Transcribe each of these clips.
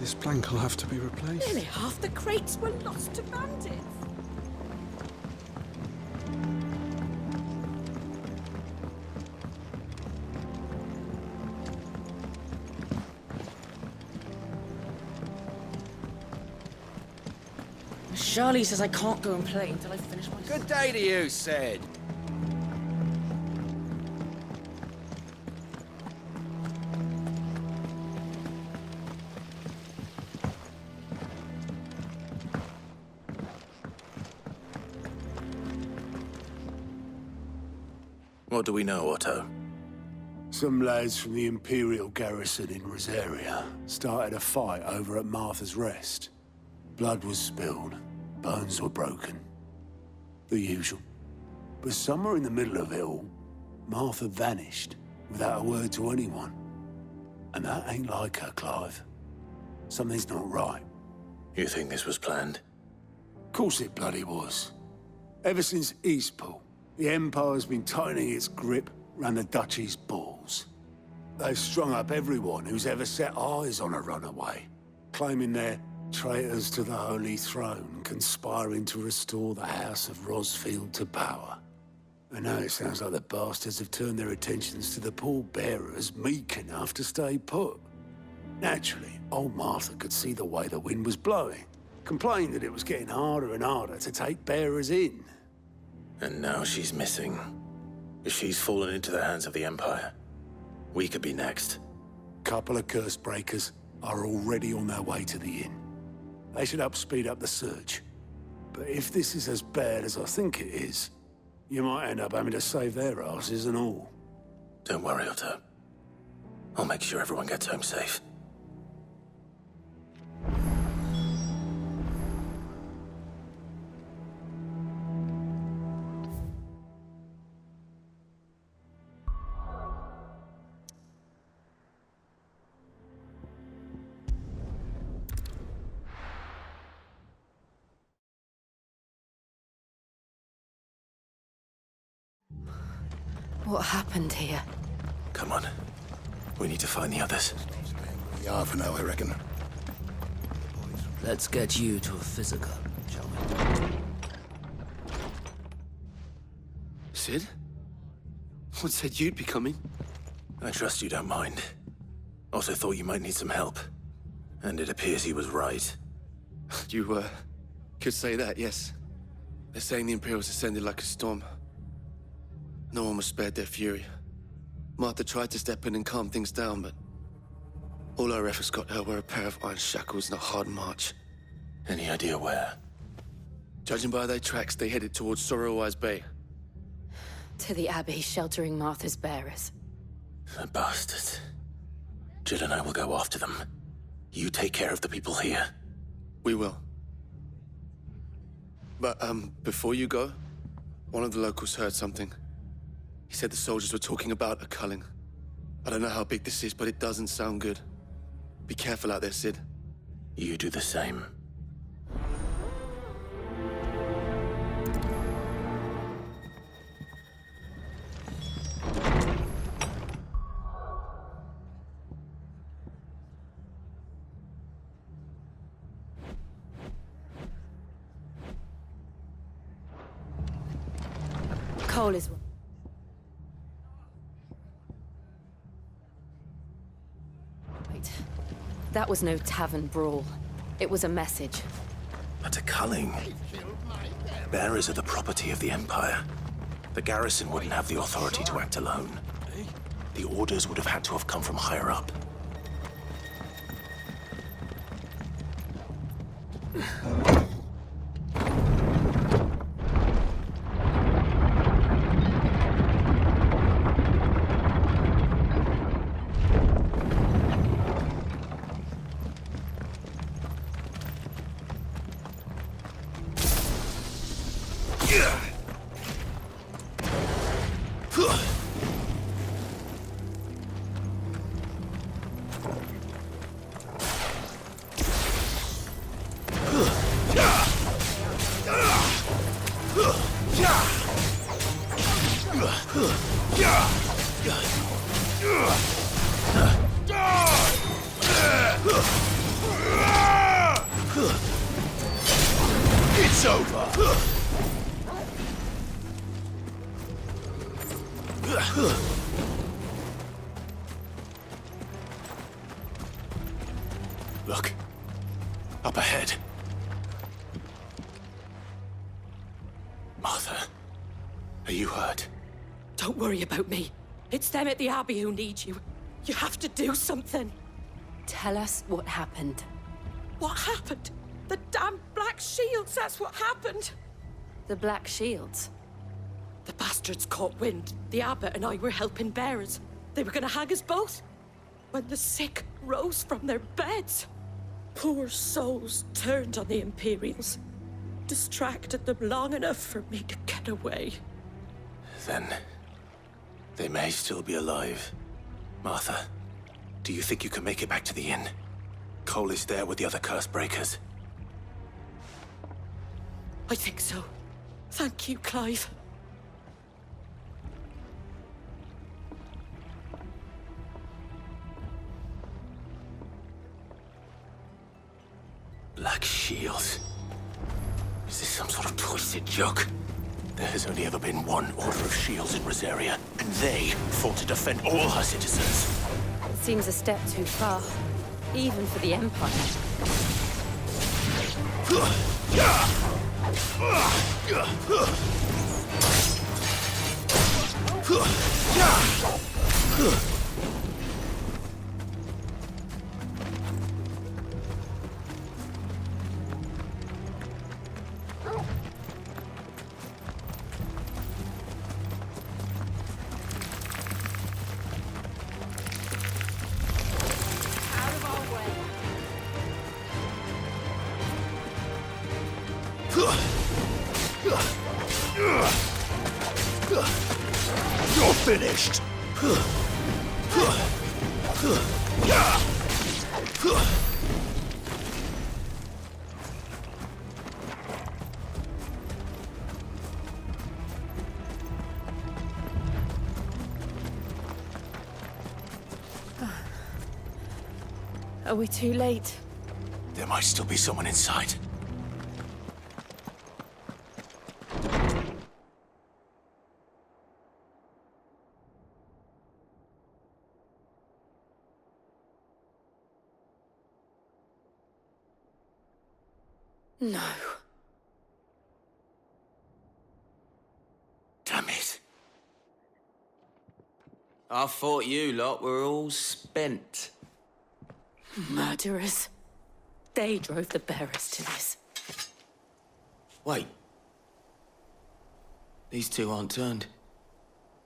This plank will have to be replaced. Nearly half the crates were lost to bandits. Charlie says I can't go and play until I finish my... Good day to you, Sid. What do we know, Otto? Some lads from the Imperial garrison in Rosaria started a fight over at Martha's Rest. Blood was spilled, bones were broken. The usual. But somewhere in the middle of it all, Martha vanished without a word to anyone. And that ain't like her, Clive. Something's not right. You think this was planned? Of course it bloody was. Ever since Eastpool, the Empire's been tightening its grip round the Duchy's balls. They've strung up everyone who's ever set eyes on a runaway, claiming they're traitors to the Holy Throne, conspiring to restore the House of Rosfield to power. And now it sounds like the bastards have turned their attentions to the pallbearers meek enough to stay put. Naturally, old Martha could see the way the wind was blowing, complained that it was getting harder and harder to take bearers in. And now she's missing. If she's fallen into the hands of the Empire, we could be next. Couple of curse breakers are already on their way to the inn. They should help speed up the search. But if this is as bad as I think it is, you might end up having to save their asses and all. Don't worry, Otto. I'll make sure everyone gets home safe. What happened here? Come on. We need to find the others. Yeah, for now, I reckon. Let's get you to a physical, shall we? Sid? What said you'd be coming? I trust you don't mind. Also thought you might need some help. And it appears he was right. You, could say that, yes. They're saying the Imperials ascended like a storm. No one was spared their fury. Martha tried to step in and calm things down, but all our efforts got her were a pair of iron shackles and a hard march. Any idea where? Judging by their tracks, they headed towards Sorrowwise Bay. To the Abbey sheltering Martha's bearers. The bastards. Jill and I will go after them. You take care of the people here. We will. But, before you go, one of the locals heard something. He said the soldiers were talking about a culling. I don't know how big this is, but it doesn't sound good. Be careful out there, Sid. You do the same. Cole is... Wait. That was no tavern brawl. It was a message. But a culling. Bearers are the property of the Empire. The garrison wouldn't have the authority to act alone. The orders would have had to have come from higher up. Look. Up ahead. Martha, are you hurt? Don't worry about me. It's them at the Abbey who need you. You have to do something. Tell us what happened. What happened? The damn Black Shields, that's what happened. The Black Shields? The bastards caught wind. The abbot and I were helping bearers. They were gonna hang us both. When the sick rose from their beds. Poor souls turned on the Imperials. Distracted them long enough for me to get away. Then, they may still be alive. Martha, do you think you can make it back to the inn? Cole is there with the other curse breakers. I think so. Thank you, Clive. Black Shields. Is this some sort of twisted joke? There has only ever been one Order of Shields in Rosaria, and they fought to defend all her citizens. It seems a step too far, even for the Empire. You're finished! Are we too late? There might still be someone inside. No. Damn it. I thought you lot were all spent. Murderers. They drove the bearers to this. Wait. These two aren't turned.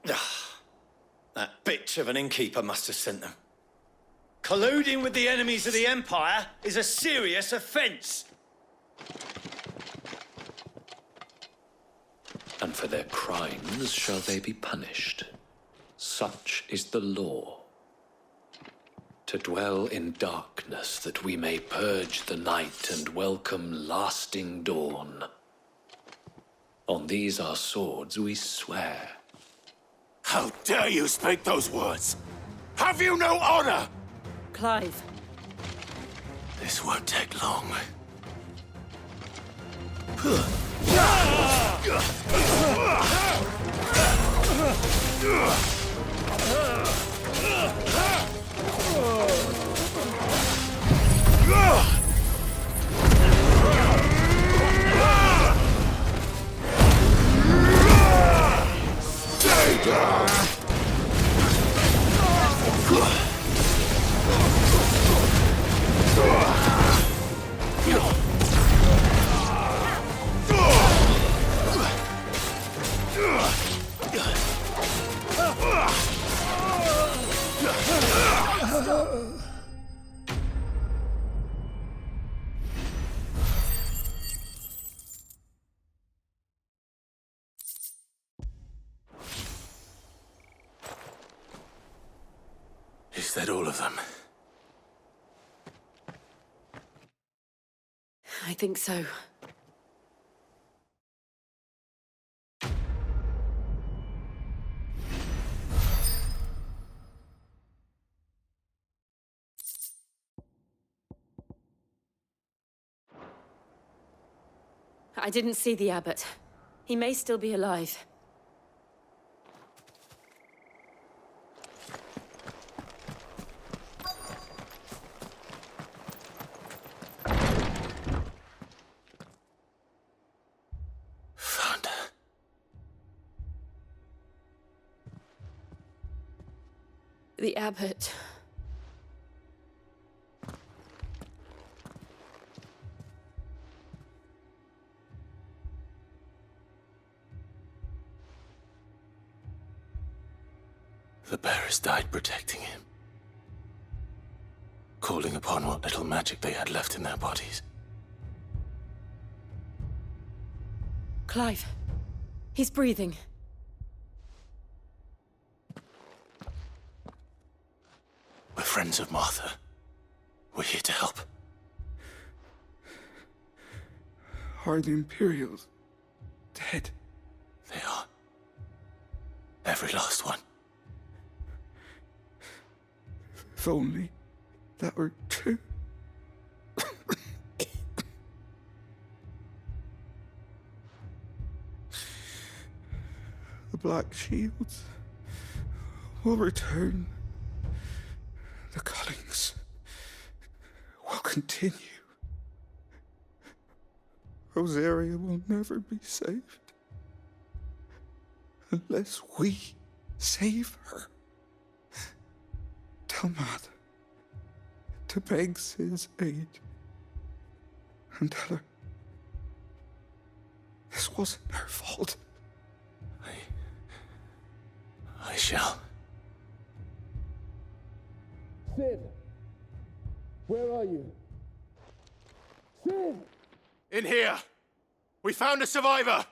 That bitch of an innkeeper must have sent them. Colluding with the enemies of the Empire is a serious offence. And for their crimes shall they be punished. Such is the law. To dwell in darkness that we may purge the night and welcome lasting dawn. On these our swords we swear. How dare you speak those words? Have you no honor? Clive. This won't take long. Stay down! Is that all of them? I think so. I didn't see the abbot. He may still be alive. Found her. The abbot. The bearers died protecting him, calling upon what little magic they had left in their bodies. Clive. He's breathing. We're friends of Martha. We're here to help. Are the Imperials dead? They are. Every last one. If only that were true. The Black Shields will return. The Cullings will continue. Rosaria will never be saved unless we save her. Tell Matt to beg Sid's aid and tell her this wasn't her fault. I shall. Sid! Where are you? Sid! In here! We found a survivor!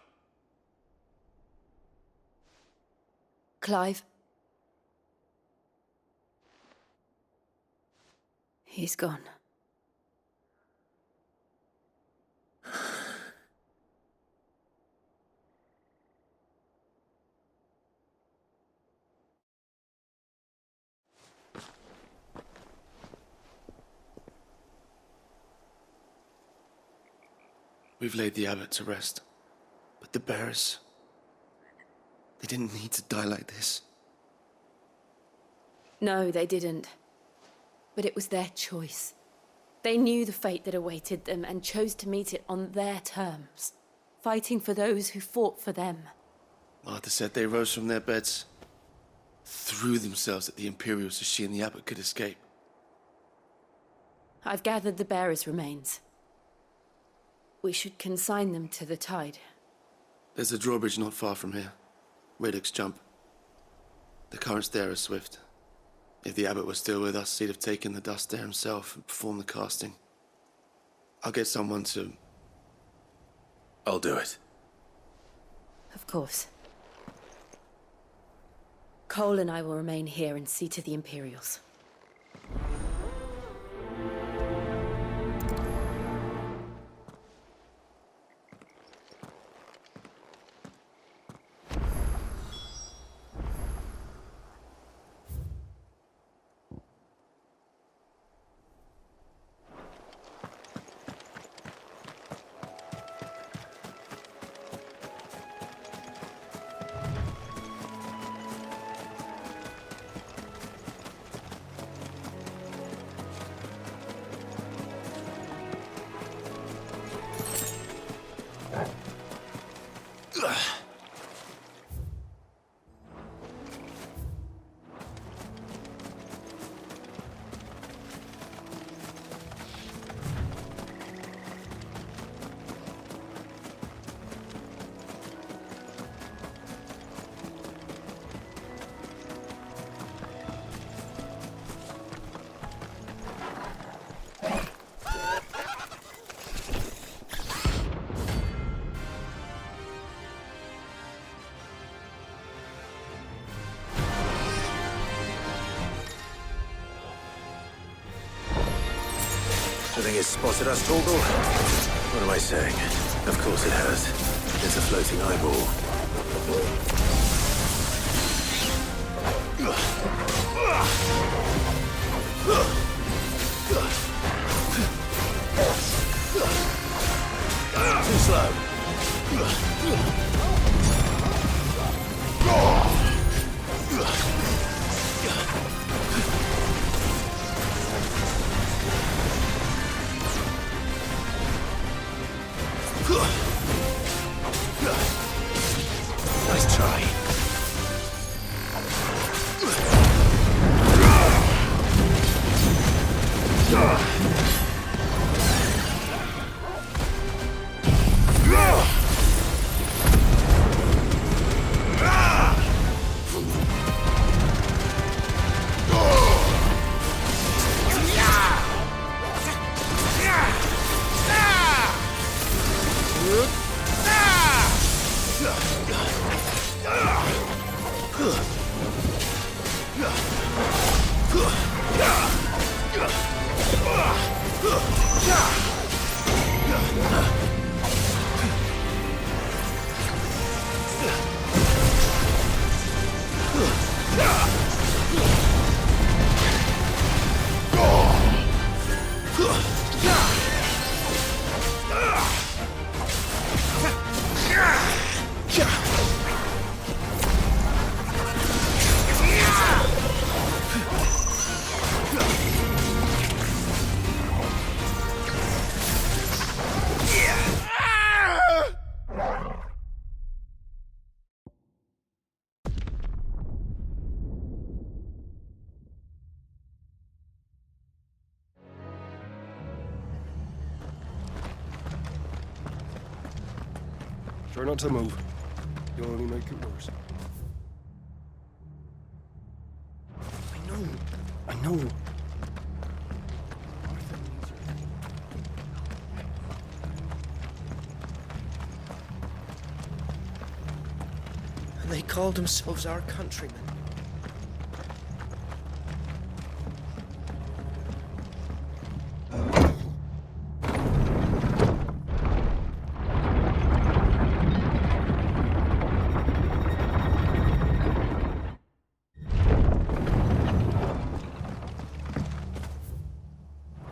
Clive. He's gone. We've laid the abbot to rest. But the bearers... they didn't need to die like this. No, they didn't. But it was their choice. They knew the fate that awaited them and chose to meet it on their terms, fighting for those who fought for them. Martha said they rose from their beds, threw themselves at the Imperials so she and the abbot could escape. I've gathered the bearers' remains. We should consign them to the tide. There's a drawbridge not far from here. Radix Jump. The currents there are swift. If the abbot was still with us, he'd have taken the dust there himself and performed the casting. I'll get someone to... I'll do it. Of course. Cole and I will remain here and see to the Imperials. The thing has spotted us, Torgal. What am I saying? Of course it has. It's a floating eyeball. Too slow. Try not to move. You'll only make it worse. I know. And they called themselves our countrymen.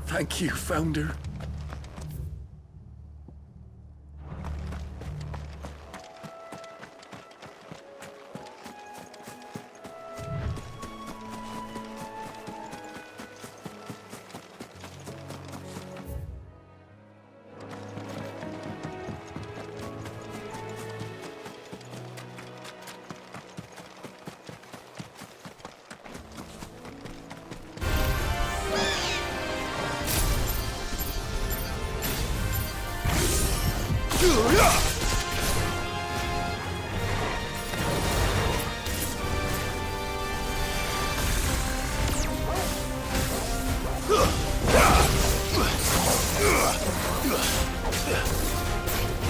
Thank you, Founder.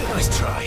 Nice try.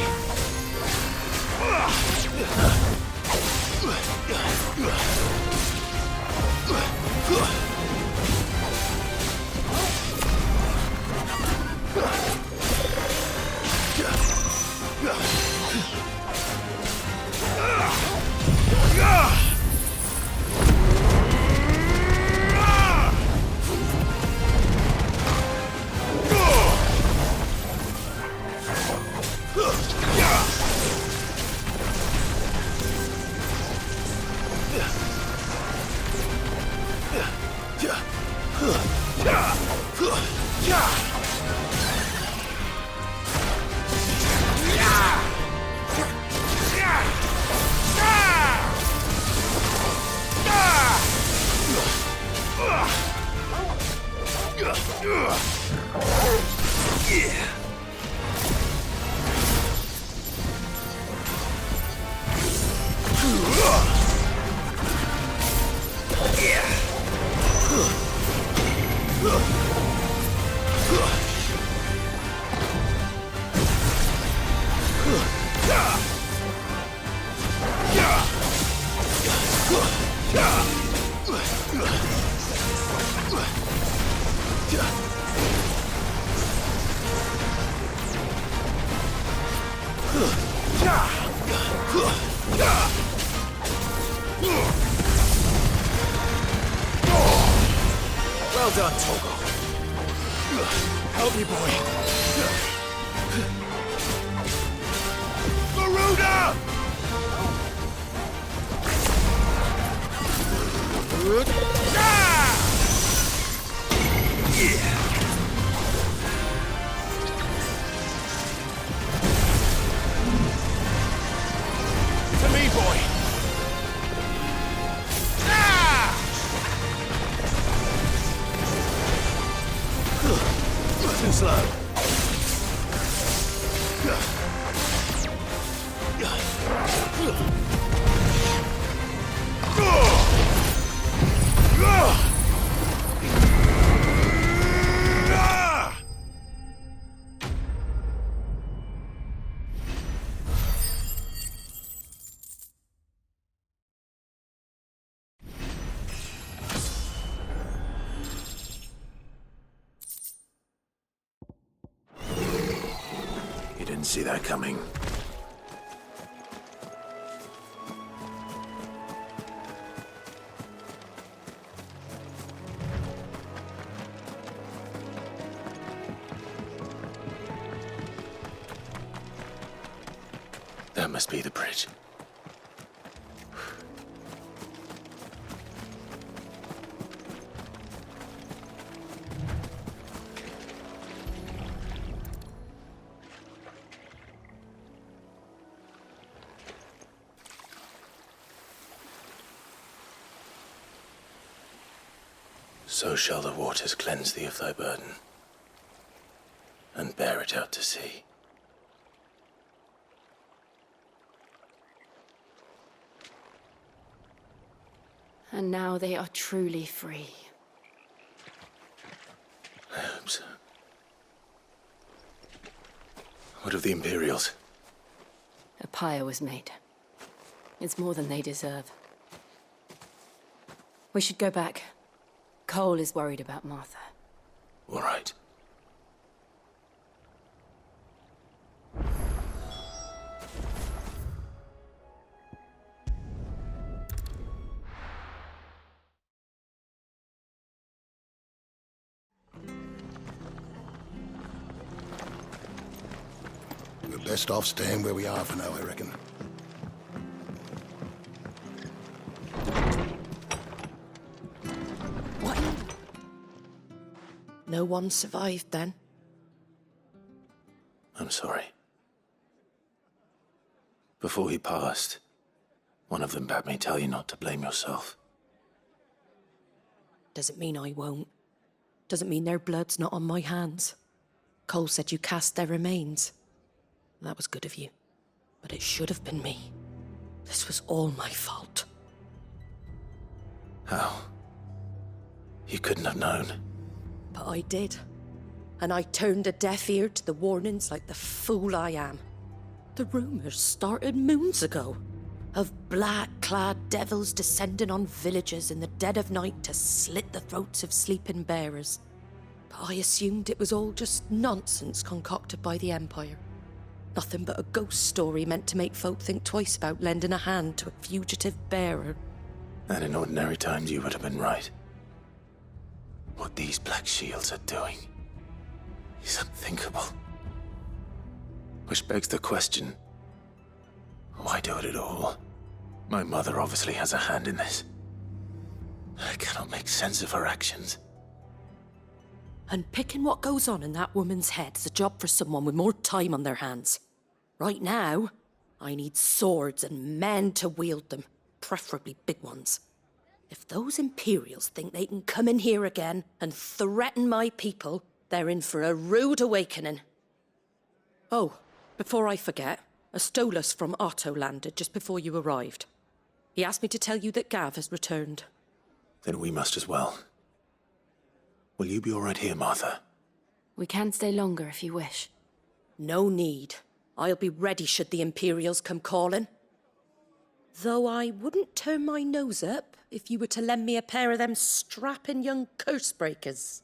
Well done, Togo. Help me, boy. Garuda! To me, boy. Nice and slow. You didn't see that coming. That must be the bridge. So shall the waters cleanse thee of thy burden, and bear it out to sea. And now they are truly free. I hope so. What of the Imperials? A pyre was made. It's more than they deserve. We should go back. Cole is worried about Martha. All right. We're best off staying where we are for now, I reckon. What? No one survived then? I'm sorry. Before he passed, one of them bade me tell you not to blame yourself. Doesn't mean I won't. Doesn't mean their blood's not on my hands. Cole said you cast their remains. That was good of you. But it should have been me. This was all my fault. How? You couldn't have known. But I did. And I turned a deaf ear to the warnings like the fool I am. The rumors started moons ago. Of black-clad devils descending on villages in the dead of night to slit the throats of sleeping bearers. But I assumed it was all just nonsense concocted by the Empire. Nothing but a ghost story meant to make folk think twice about lending a hand to a fugitive bearer. And in ordinary times you would have been right. What these Black Shields are doing is unthinkable. Which begs the question, why do it at all? My mother obviously has a hand in this. I cannot make sense of her actions. And picking what goes on in that woman's head is a job for someone with more time on their hands. Right now, I need swords and men to wield them, preferably big ones. If those Imperials think they can come in here again and threaten my people, they're in for a rude awakening. Oh, before I forget, Astolas from Otto landed just before you arrived. He asked me to tell you that Gav has returned. Then we must as well. Will you be all right here, Martha? We can stay longer if you wish. No need. I'll be ready should the Imperials come calling. Though I wouldn't turn my nose up if you were to lend me a pair of them strapping young curse breakers.